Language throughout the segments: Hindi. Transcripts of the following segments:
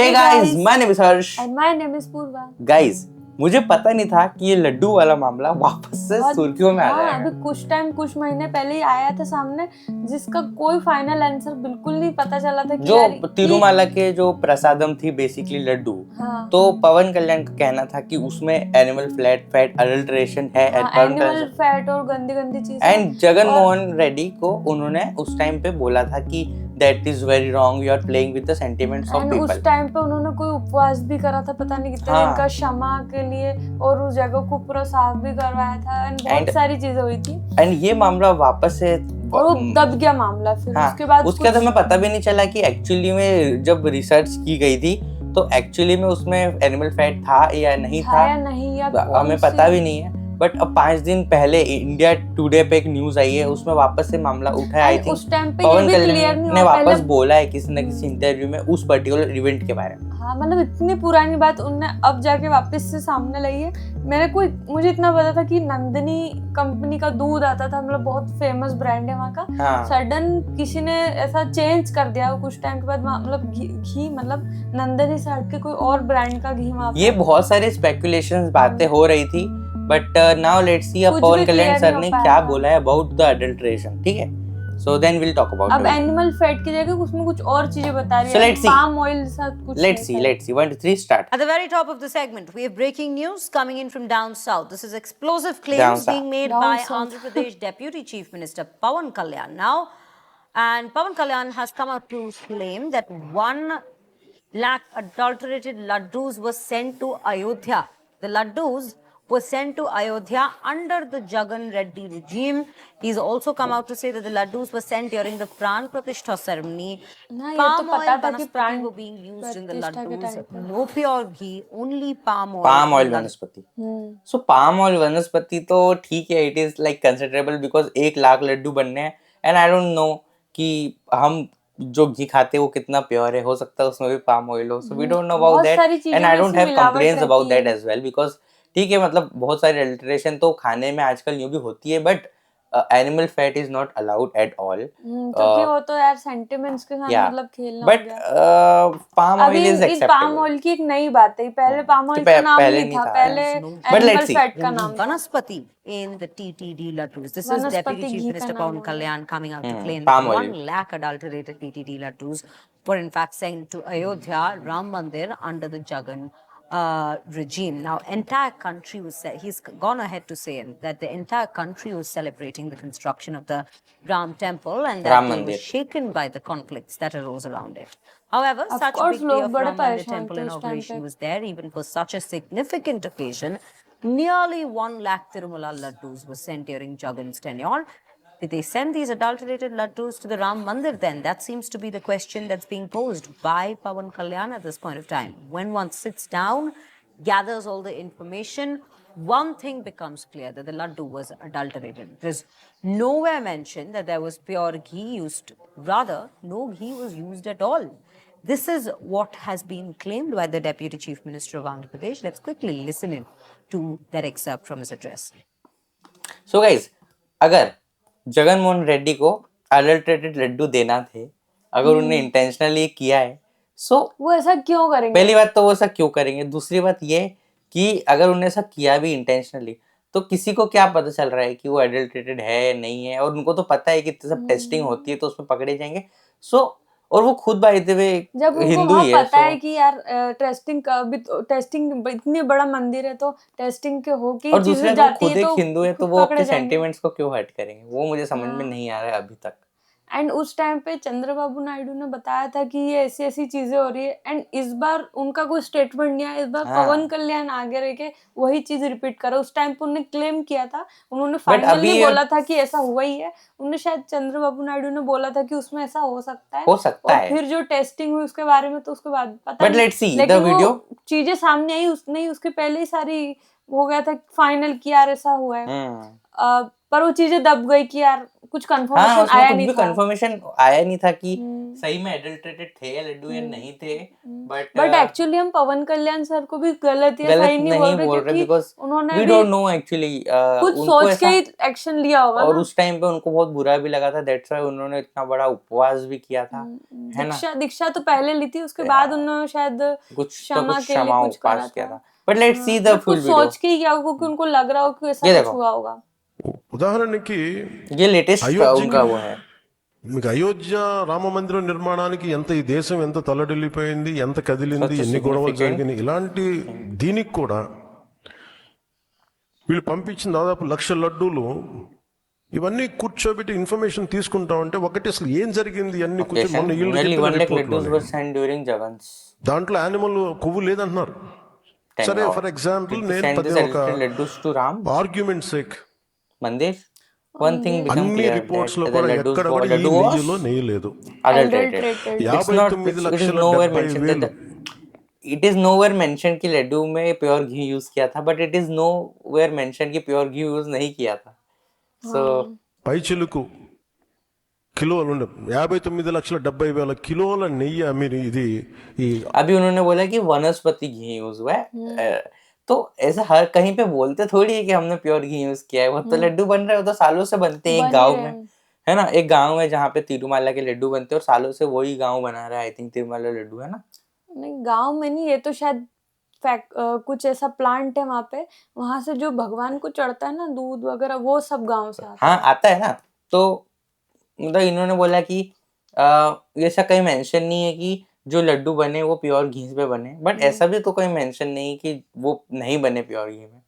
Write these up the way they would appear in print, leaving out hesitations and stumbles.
Hey guys, my name is Harsh. And my name is Purva. Guys, मुझे पता नहीं था कि ये लड्डू वाला मामला वापस से सुर्खियों में आ जाएगा। अभी कुछ महीने पहले ही आया था सामने, जिसका कोई फाइनल आंसर बिल्कुल नहीं पता चला था कि जो तिरुमाला के जो प्रसादम थी बेसिकली लड्डू, तो पवन कल्याण का कहना था कि उसमें एनिमल फैट अडल्ट्रेशन है, एनिमल फैट और गंदी गंदी चीजें। एंड जगन मोहन रेड्डी को उन्होंने उस टाइम पे बोला था कि that is very wrong, you are playing with the sentiments of people. उस टाइम पे उन्होंने कोई उपवास भी करा था, पता नहीं कितने दिन का, क्षमा के लिए, और उस जगह को पूरा साफ भी करवाया था, एंड बहुत सारी चीजें हुई थी। एंड ये मामला वापस से और वो दब गया मामला फिर। उसके बाद हमें पता भी नहीं चला कि एक्चुअली में जब रिसर्च की गई थी तो एक्चुअली में उसमें एनिमल फैट था या नहीं था, हमें पता भी नहीं है। बट अब 5 दिन पहले इंडिया टुडे पे एक न्यूज आई है, उसमें वापस से मामला उठा है। आई थिंक पवन कल्याण ने वापस बोला है किसी न किसी इंटरव्यू में उस पर्टिकुलर इवेंट के बारे में। हाँ, मतलब इतनी पुरानी बात उन्होंने अब जाके वापस से सामने लाई है। मुझे इतना पता था कि नंदिनी कंपनी का दूध आता था, मतलब बहुत फेमस ब्रांड है वहाँ का। सडन किसी ने ऐसा चेंज कर दिया कुछ टाइम के बाद, मतलब घी मतलब नंदिनी से हट के कोई और ब्रांड का घी वहाँ। ये बहुत सारे स्पेकुलेशंस बातें हो रही थी, बट नाउ लेट्स सी अब पवन कल्याण सर ने क्या बोला है अबाउट द अडल्ट्रेशन, ठीक है? So then we'll talk about अब एनिमल फैट की जगह उसमें कुछ और चीजें बता रही है, पाम ऑयल साथ कुछ। Let's see 1 2 3 start. At the very top of the segment we have breaking news coming in from down south. This is explosive claims being made by Andhra Pradesh Deputy Chief Minister Pawan Kalyan now, and Pawan Kalyan has come out to claim that 1 lakh adulterated laddus were sent to Ayodhya. The laddus were sent to Ayodhya under the Jagan Reddy regime. He's also come out to say that the laddus were sent during the Pran Pratishtha ceremony. Palm oil vanaspati were being used in the laddus. No pure ghee, only palm oil. Palm oil वनस्पति. So palm oil वनस्पति तो ठीक है, it is like considerable because 1 lakh Laddu बनने हैं, and I don't know कि हम जो घी खाते हैं वो कितना प्योर है, हो सकता है उसमें भी palm oil हो, so we don't know about that, and I don't have complaints about that as well because ठीक है, मतलब बहुत सारी अल्टरेशन तो खाने में आजकल यूं भी होती है, but animal fat is not allowed at all, क्योंकि वो तो यार सेंटिमेंट्स के साथ मतलब खेलना हो गया। But palm oil is acceptable. Palm oil की एक नई बात है, पहले पाम ऑयल का नाम नहीं था, पहले एनिमल फैट का नाम। वनस्पति in the TTD laddus. This is Deputy Chief Minister Pawan Kalyan coming out to claim that 1 lakh adulterated TTD laddus were in fact sent to Ayodhya Ram Mandir under the Jagan regime. Now, entire country he's gone ahead to say that the entire country was celebrating the construction of the Ram temple and that they were shaken by the conflicts that arose around it. However, such a big day of Ram Mandir temple inauguration was there, even for such a significant occasion. Nearly 1 lakh Tirumala laddus were sent during Jagan's tenure. Did they send these adulterated laddus to the Ram Mandir then? That seems to be the question that's being posed by Pawan Kalyan at this point of time. When one sits down, gathers all the information, one thing becomes clear, that the laddu was adulterated. There's nowhere mentioned that there was pure ghee used. Rather, no ghee was used at all. This is what has been claimed by the Deputy Chief Minister of Andhra Pradesh. Let's quickly listen in to that excerpt from his address. So guys, अगर जगन मोहन रेड्डी को अडल्ट्रेटेड लड्डू देना थे, अगर उन्होंने इंटेंशनली किया है, सो वो ऐसा क्यों करेंगे? पहली बात तो वो ऐसा क्यों करेंगे। दूसरी बात ये कि अगर उन्होंने ऐसा किया भी इंटेंशनली, तो किसी को क्या पता चल रहा है कि वो अडल्ट्रेटेड है या नहीं है, और उनको तो पता है कि सब टेस्टिंग होती है तो उसमें पकड़े जाएंगे। सो और वो खुद बाय द वे हिंदू ही है, पता है कि यार टेस्टिंग का भी, टेस्टिंग इतनी बड़ा मंदिर है तो टेस्टिंग के हो के चीजें जाती है, तो खुद एक हिंदू है तो वो अपने सेंटिमेंट्स को क्यों हर्ट करेंगे, वो मुझे समझ में नहीं आ रहा है अभी तक। एंड उस टाइम पे चंद्रबाबू नायडू ने बताया था कि ये ऐसी ऐसी चीजें हो रही है, एंड इस बार उनका कोई स्टेटमेंट नहीं आया, इस बार पवन कल्याण आगे रह के वही चीज रिपीट करा। उस टाइम पे उन्होंने क्लेम किया था, उन्होंने फाइनली बोला था कि ऐसा हुआ ही है। उन्होंने शायद चंद्रबाबू नायडू ने बोला था कि उसमें ऐसा हो सकता है, और फिर जो टेस्टिंग हुई उसके बारे में तो उसके बाद पता नहीं, लेकिन चीजें सामने आई नहीं, उसके पहले ही सारी हो गया था फाइनल कि यार ऐसा हुआ है। पर वो चीजें दब गई कि यार कुछ हाँ कंफर्मेशन उसमें आया कुछ नहीं भी था। कंफर्मेशन आया नहीं था कि सही में एडल्ट्रेटेड थे या लड्डू या नहीं थे, बट एक्चुअली हम पवन कल्याण सर को भी गलत या गलत सही नहीं बोल रहे क्योंकि बिकॉज उन्होंने वी भी डोंट नो एक्चुअली कुछ उनको सोच के ऐसा, ही एक्शन लिया होगा और ना। उस टाइम पे उनको बहुत बुरा भी लगा था, दैट्स व्हाई उन्होंने इतना बड़ा उपवास भी किया था, है ना। दीक्षा तो पहले ली थी, उसके बाद उन्होंने शायद कुछ क्षमा के लिए क्षमा कुछ करा उपवास किया था। था, but let's see the but full कुछ वीडियो। सोच के ही किया होगा क्योंकि उनको लग रहा हो कि ऐसा ये कुछ देखो, हुआ होगा। ఉదాహరణకి ये लेटेस्ट అయోధ్యకి उनका वो है। మీకు అయోధ్య రామ మందిరం నిర్మాణానికి ఎంత ఈ దేశం ఎంత తల్లడిల్లిపోయింది, ఎంత కదిలింది, Such a ఎన్ని గొడవలు significant జరిగినాయి, ఇలాంటి దీనికి కూడా వీళ్ళు పంపించిన దాదాపు 1,00,000 లడ్డూలు ఇవన్నీ కూర్చోబెట్టి ఇన్ఫర్మేషన్ తీసుకుంటా ఉంటే ఒకటి అసలు ఏం జరిగింది అన్ని కూర్చొని మొన్న వీళ్ళు Nearly చెప్పిన 1 lakh రిపోర్ట్లోనే laddus were sent during Jagan's దాంట్లో యానిమల్ కొవ్వు లేదంటున్నారు. సరే ఫర్ ఎగ్జాంపుల్ నేను send the ఒక selected laddus to Ram argument sake Mandir. One thing become అన్ని clear రిపోర్ట్స్ లో that the కూడా laddus ఎక్కడ కూడా ఈ laddu నెయ్యిలో was నెయ్యి లేదు. adulterated. It's not, it is nowhere mentioned that 59,70,000 it is nowhere mentioned कि लड्डू में प्योर घी यूज किया था, but it is nowhere mentioned कि प्योर घी यूज नहीं किया था. So పైచిలుకు కిలోలు 59,70,000 కిలోల నెయ్యి మీరు ఇది ఈ अभी उन्होंने बोला कि वनस्पति घी यूज हुआ है, तो ऐसा हर कहीं पे बोलते थोड़ी है कि हमने प्योर घी यूज किया है, वो तो लड्डू बन रहे हो तो सालों से बनते हैं एक बन गांव रहे में, हैं। है ना, एक गांव है जहाँ पे तिरुमाला के लड्डू बनते हैं और सालों से वही गांव बना रहा है, आई थिंक तिरुमाला लड्डू, है ना। नहीं गांव में नहीं, ये तो शायद कुछ ऐसा प्लांट है वहाँ पे, वहां से जो भगवान को चढ़ता है ना दूध वगैरह, वो सब गांव से आता है। हाँ आता है ना, तो मतलब इन्होंने बोला कि ऐसा कहीं मेंशन नहीं है कि जो लड्डू बने वो प्योर घी पे बने, बट ऐसा भी तो कोई मेंशन नहीं कि वो नहीं बने प्योर घी में,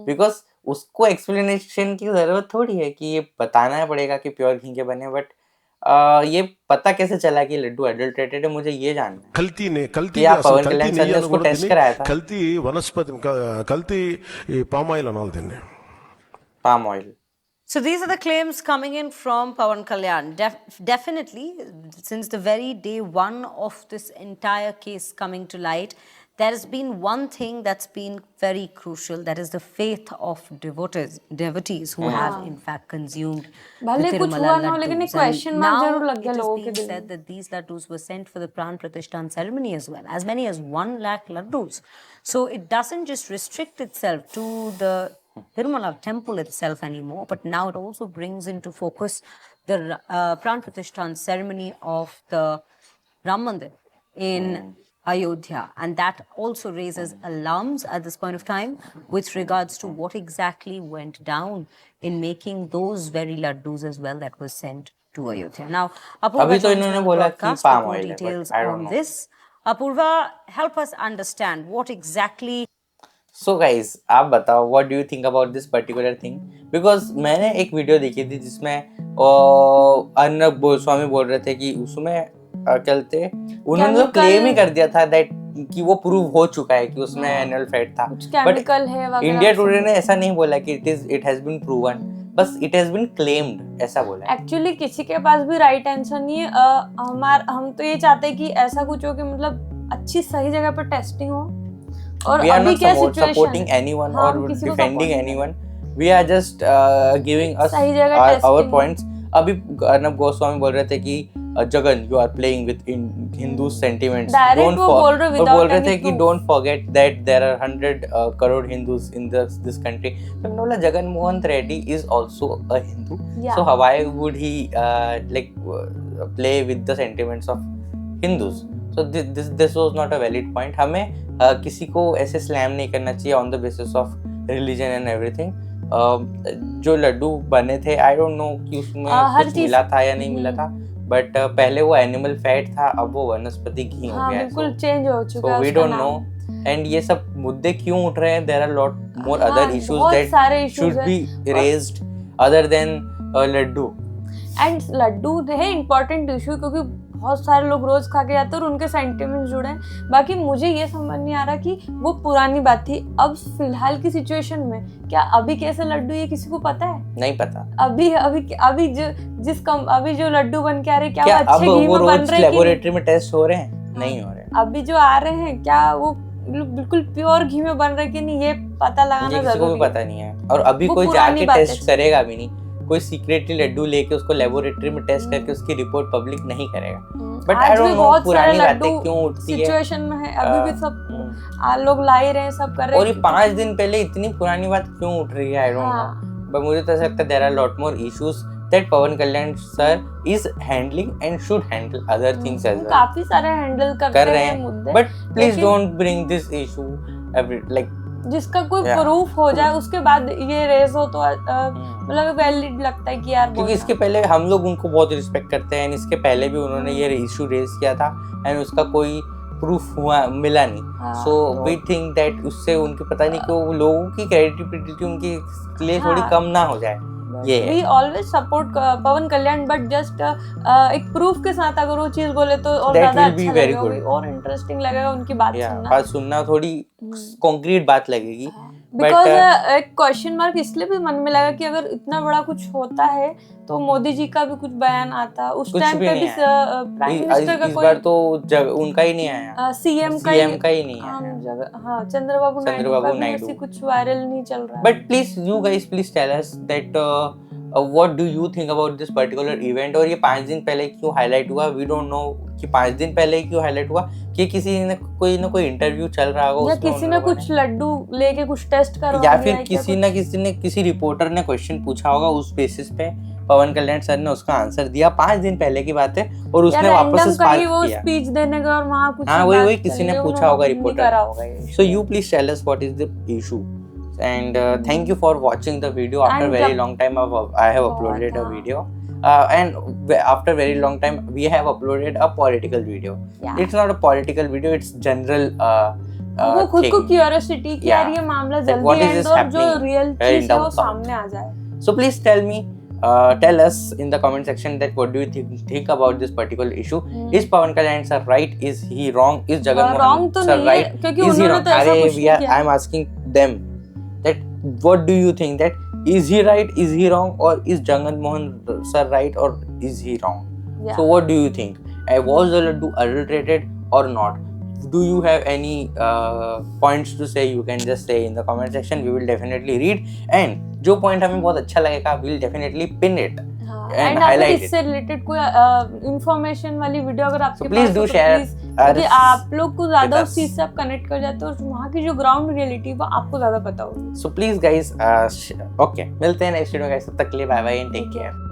बिकॉज उसको एक्सप्लेनेशन की जरूरत थोड़ी है कि ये बताना पड़ेगा कि प्योर घी के बने, बट ये पता कैसे चला कि लड्डू एडल्ट्रेटेड है, मुझे ये जानना है। కల్తీ कि आप అసలు पवन కల్తీ कल्याण सर నెయ్యి ने उसको అనకూడదు टेस्ट దీన్ని, कराया था, కల్తీ వనస్పతి కల్తీ ఈ పామాయిల్ అనాలి దీన్ని. Palm oil. So these are the claims coming in from Pawan Kalyan. Definitely, since the very day one of this entire case coming to light, there has been one thing that's been very crucial, that is the faith of devotees who have in fact consumed the भले कुछ Tirumala हुआ ना हो, लेकिन एक laddus. And question mark now जरूर लग गया it is लोगों के being दिल said में। that these laddus were sent for the Pran Pratishthan ceremony as well, as many as 1 lakh laddus. So it doesn't just restrict itself to the Tirumala temple itself anymore, but now it also brings into focus the Pran Pratishthan ceremony of the Ram Mandir in Ayodhya, and that also raises alarms at this point of time with regards to what exactly went down in making those very laddus as well that was sent to Ayodhya. Now, Apurva अभी तो joins me इन्होंने on the बोला कि broadcast palm with more oil है, but details I don't on know. this. Apurva, help us understand what exactly. So guys आप बताओ what do you think about this particular thing, because मैंने एक वीडियो देखी थी जिसमें अर्नब गोस्वामी बोल रहे थे कि उसमें चलते उन्होंने तो क्लेम ही कर दिया था दैट कि वो प्रूव हो चुका है कि उसमें एनिमल फैट था, केमिकल है वगैरह। इंडिया टुडे ने ऐसा नहीं बोला कि इट हैज बीन प्रूवन, बस इट हैज बीन क्लेम्ड ऐसा बोला। एक्चुअली किसी के पास भी राइट आंसर नहीं है। हम तो ये चाहते हैं कि ऐसा कुछ हो कि मतलब अच्छी सही जगह पर टेस्टिंग हो, और we are अभी not क्या supporting सिचुएशन anyone हाँ, or किसी को defending support नहीं anyone, we are just giving us सही जगह our testing points। अभी अर्नब गोस्वामी बोल रहे थे कि Jagan you are playing with Hindu sentiments, Direct वो बोल रहे और without बोल रहे any थे कि proof। don't forget that there are 100 crore Hindus in this country। तो मैंने बोला Jagan Mohan Reddy is also a Hindu, Yeah। so why would he play with the sentiments of Hindus? So this was not a valid point। हमें किसी को ऐसे स्लैम नहीं करना चाहिए on the basis of religion and everything. जो लड्डू बने थे आई डोंट नो कि उसमें कुछ मिला था या नहीं मिला था, बट पहले वो एनिमल फैट था, अब वो वनस्पति घी हो हाँ, गया है, बिल्कुल चेंज हो चुका है वी उसका डोंट नाम। नो। एंड ये सब मुद्दे क्यों उठ रहे हैं, देयर आर लॉट मोर हाँ, अदर इश्यूज बहुत दैट सारे issues शुड हैं। Be raised other than laddu. And laddu है इम्पोर्टेंट इशू, क्योंकि बहुत सारे लोग रोज खा के जाते हैं और उनके सेंटिमेंट्स जुड़े हैं। बाकी मुझे ये समझ नहीं आ रहा कि वो पुरानी बात थी, अब फिलहाल की सिचुएशन में क्या अभी कैसे लड्डू ये किसी को पता है? नहीं पता। अभी अभी अभी जो अभी जो लड्डू बन के आ रहे, क्या क्या वो अच्छे अब घी वो में बन रोज रहे हैं कि लेबोरेटरी में टेस्ट हो रहे हैं? नहीं हो रहे। अभी जो आ रहे हैं क्या वो बिल्कुल प्योर घी में बन रहे कि नहीं, ये पता लगाना ये किसी को भी जरूरी है। पता नहीं है, और अभी वो कोई पुरानी जाके बातें टेस्ट थी। करेगा भी नहीं। कोई सीक्रेटली लड्डू लेके उसको लेबोरेटरी में टेस्ट करके उसकी रिपोर्ट पब्लिक नहीं करेगा। बट आज आई भी डोंट नो बहुत सारे पुरानी बातें लड्डू क्यों उठती है सिचुएशन में है, अभी भी सब लोग ला ही रहे हैं, सब कर रहे और ये हैं। 5 दिन पहले इतनी पुरानी बात क्यों उठ रही है, आई डोंट नो। बट मुझे तो ऐसा लगता है there are lot more issues that Pawan Kalyan sir is handling and should handle other things as well. काफी सारे हैंडल कर करते रहे हैं मुद्दे, हैं, but please don't bring this issue every like जिसका कोई Yeah. प्रूफ हो जाए उसके बाद ये रेज हो तो मतलब वैलिड लगता है कि यार क्योंकि बोलना। इसके पहले हम लोग उनको बहुत रिस्पेक्ट करते हैं, इसके पहले भी उन्होंने ये इशू रेज किया था एंड उसका कोई प्रूफ हुआ मिला नहीं। हाँ, सो तो- वी थिंक दैट उससे उनकी पता नहीं क्यों लोगों की क्रेडिबिलिटी उनके लिए थोड़ी हाँ। कम ना हो जाए। ये we always support Pawan Kalyan, but just एक प्रूफ के साथ अगर वो चीज बोले तो और That ज्यादा will be अच्छा very लगेगा, good. और इंटरेस्टिंग लगेगा उनकी बात सुनना। बात सुनना थोड़ी कॉन्क्रीट बात लगेगी। बिकॉज But, एक क्वेश्चन मार्क इसलिए भी मन में लगा कि अगर इतना बड़ा कुछ होता है तो मोदी जी का भी कुछ बयान आता, उस कुछ टाइम भी पे नहीं भी आया। प्राइम मिनिस्टर का इस कोई बार तो उनका ही नहीं आया, सीएम सीएम का ही नहीं आम आया। जगह, हाँ, चंद्रबाबू नायडू का भी नायडू। ऐसी कुछ वायरल नहीं चल रहा है। But please, you guys, please tell us that what do you think about this particular event? और ये 5 दिन पहले क्यों हाईलाइट हुआ? We don't know कि 5 दिन पहले क्यों हाईलाइट हुआ, कि किसी ने कोई इंटरव्यू चल रहा होगा या उसमें किसी उन ने लोगों कुछ लड्डू लेके कुछ टेस्ट करवा या दिया फिर है क्या किसी ने किसी रिपोर्टर ने क्वेश्चन पूछा होगा, उस बेसिस पे पवन कल्याण सर ने उसका आंसर दिया। 5 दिन पहले की बात है और या उसने वापस रैंडम स्पार्क कहीं वो किया। स्पीच देने गए और वहां कुछ हाँ, बात वही किसी ने चली, पूछा होगा उन्होंने नहीं करा होगा ये। Reporter. So you please tell us what is the issue and thank you for watching the video after And very जब- long time I have uploaded a हाँ। video and after very long time we have uploaded a political video. Yeah. It's not a political video, it's general वो खुद को thing. क्यूरियोसिटी कि यार ये मामला Like, what जल्दी is एंड this और जो happening रियल here in चीज है वो down south? सामने आ जाए। So please tell us in the comment section that what do you think about this particular issue. Is Pawan Kalyan sir right? Is he wrong? Is Jagan wrong Mohan तो sir नहीं है, right? क्योंकि Is he उन्होंने wrong? तो ऐसा अरे कुछ नहीं किया। I am asking them that what do you think, that is he right? Is he wrong? Or is Jagan Mohan sir right? Or is he wrong? Yeah. So what do you think? Was the laddu adulterated or not? Do you have any points to say? You can just say in the comment section. We will definitely read. And जो point हमें बहुत अच्छा लगेगा, we will definitely pin it and and अगर highlight it. इससे रिलेटेड कोई इंफॉर्मेशन वाली वीडियो अगर आपके So please पास do हो तो share प्लीज, क्योंकि आप लोग को ज्यादा with उस us. चीज से आप कनेक्ट कर जाते हो और वहाँ की जो ग्राउंड रियलिटी वो आपको ज्यादा पता होगी। So please guys, okay, मिलते हैं नेक्स्ट वीडियो में guys, तब तक के लिए bye bye and take care.